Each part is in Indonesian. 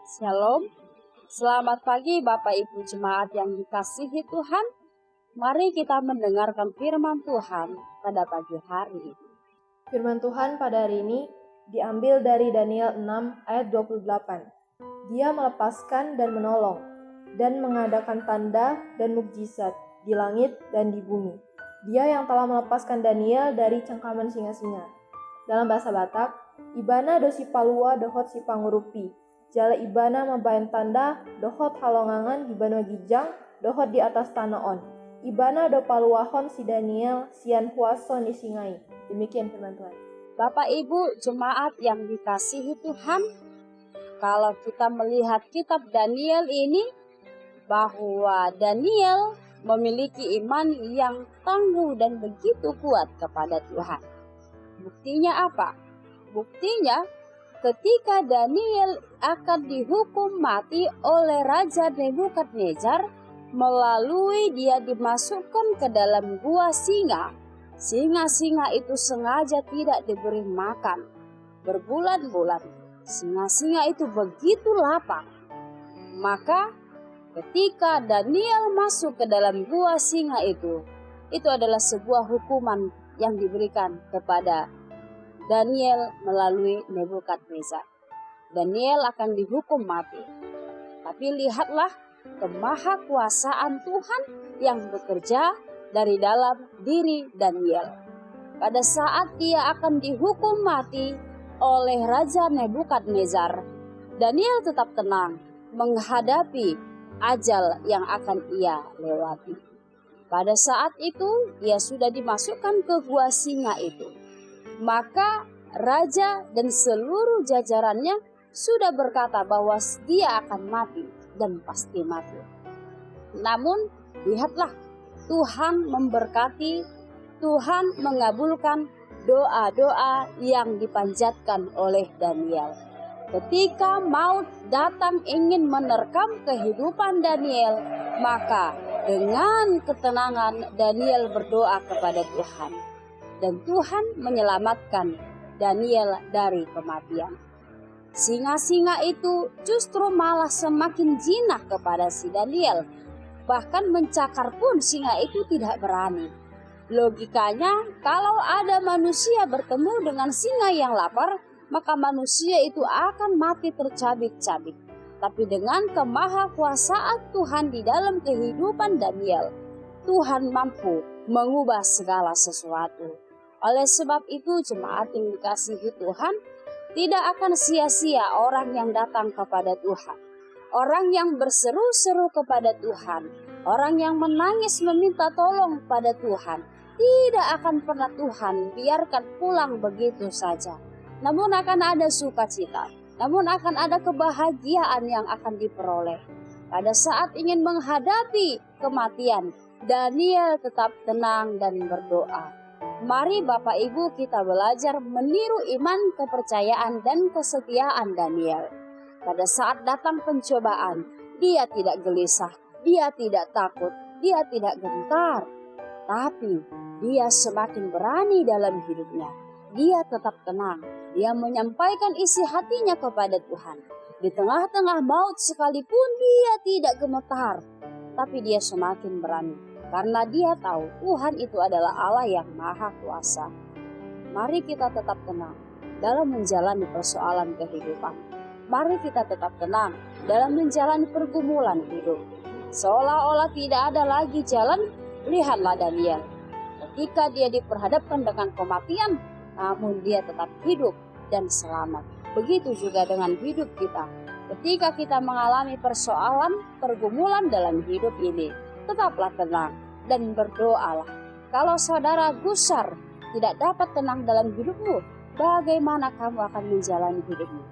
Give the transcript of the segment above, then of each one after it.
Shalom, selamat pagi Bapak Ibu Jemaat yang dikasihi Tuhan. Mari kita mendengarkan firman Tuhan pada pagi hari ini. Firman Tuhan pada hari ini diambil dari Daniel 6 ayat 28. Dia melepaskan dan menolong, dan mengadakan tanda dan mukjizat di langit dan di bumi. Dia yang telah melepaskan Daniel dari cengkaman singa-singa. Dalam bahasa Batak, Ibana dosi palua dohot si pangurupi. Jala Ibana mabayan tanda dohot halongangan Ibana gijang dohot di atas tanah on. Ibana do paluahon si Daniel sian huason di singai. Demikian firman Tuhan. Bapak Ibu Jemaat yang dikasihi Tuhan, kalau kita melihat kitab Daniel ini, bahwa Daniel memiliki iman yang tangguh dan begitu kuat kepada Tuhan. Buktinya apa? Buktinya ketika Daniel akan dihukum mati oleh Raja Nebukadnezar, melalui dia dimasukkan ke dalam gua singa. Singa-singa itu sengaja tidak diberi makan. Berbulan-bulan, singa-singa itu begitu lapar. Maka ketika Daniel masuk ke dalam gua singa itu adalah sebuah hukuman yang diberikan kepada Daniel melalui Nebukadnezar. Daniel akan dihukum mati. Tapi lihatlah kemahakuasaan Tuhan yang bekerja dari dalam diri Daniel. Pada saat dia akan dihukum mati oleh Raja Nebukadnezar, Daniel tetap tenang menghadapi ajal yang akan ia lewati. Pada saat itu dia sudah dimasukkan ke gua singa itu. Maka raja dan seluruh jajarannya sudah berkata bahwa dia akan mati dan pasti mati. Namun lihatlah, Tuhan memberkati, Tuhan mengabulkan doa-doa yang dipanjatkan oleh Daniel. Ketika maut datang ingin menerkam kehidupan Daniel, maka dengan ketenangan Daniel berdoa kepada Tuhan. Dan Tuhan menyelamatkan Daniel dari kematian. Singa-singa itu justru malah semakin jinak kepada si Daniel. Bahkan mencakar pun singa itu tidak berani. Logikanya, kalau ada manusia bertemu dengan singa yang lapar, maka manusia itu akan mati tercabik-cabik. Tapi dengan kemahakuasaan Tuhan di dalam kehidupan Daniel, Tuhan mampu mengubah segala sesuatu. Oleh sebab itu, jemaat yang dikasihi Tuhan, tidak akan sia-sia orang yang datang kepada Tuhan. Orang yang berseru-seru kepada Tuhan, orang yang menangis meminta tolong pada Tuhan, tidak akan pernah Tuhan biarkan pulang begitu saja. Namun akan ada sukacita, namun akan ada kebahagiaan yang akan diperoleh. Pada saat ingin menghadapi kematian, Daniel tetap tenang dan berdoa. Mari Bapak Ibu kita belajar meniru iman, kepercayaan, dan kesetiaan Daniel. Pada saat datang pencobaan, dia tidak gelisah, dia tidak takut, dia tidak gentar. Tapi dia semakin berani dalam hidupnya. Dia tetap tenang, dia menyampaikan isi hatinya kepada Tuhan. Di tengah-tengah maut sekalipun dia tidak gemetar, tapi dia semakin berani. Karena dia tahu Tuhan itu adalah Allah yang maha kuasa. Mari kita tetap tenang dalam menjalani persoalan kehidupan. Mari kita tetap tenang dalam menjalani pergumulan hidup. Seolah-olah tidak ada lagi jalan, lihatlah Daniel. Ketika dia diperhadapkan dengan kematian, namun dia tetap hidup dan selamat. Begitu juga dengan hidup kita. Ketika kita mengalami persoalan, pergumulan dalam hidup ini, tetaplah tenang dan berdoalah. Kalau saudara gusar tidak dapat tenang dalam hidupmu, bagaimana kamu akan menjalani hidupmu?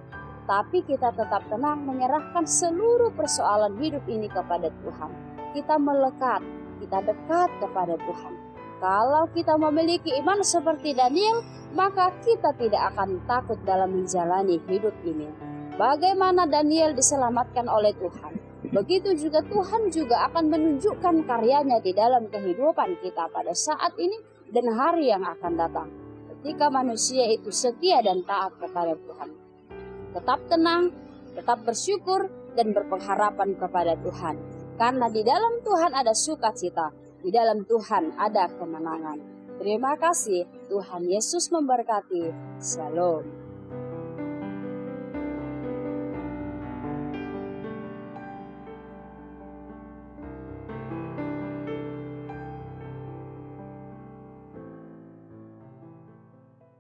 Tapi kita tetap tenang menyerahkan seluruh persoalan hidup ini kepada Tuhan. Kita melekat, kita dekat kepada Tuhan. Kalau kita memiliki iman seperti Daniel, maka kita tidak akan takut dalam menjalani hidup ini. Bagaimana Daniel diselamatkan oleh Tuhan, begitu juga Tuhan juga akan menunjukkan karyanya di dalam kehidupan kita pada saat ini dan hari yang akan datang. Ketika manusia itu setia dan taat kepada Tuhan. Tetap tenang, tetap bersyukur dan berpengharapan kepada Tuhan. Karena di dalam Tuhan ada sukacita, di dalam Tuhan ada kemenangan. Terima kasih, Tuhan Yesus memberkati. Shalom.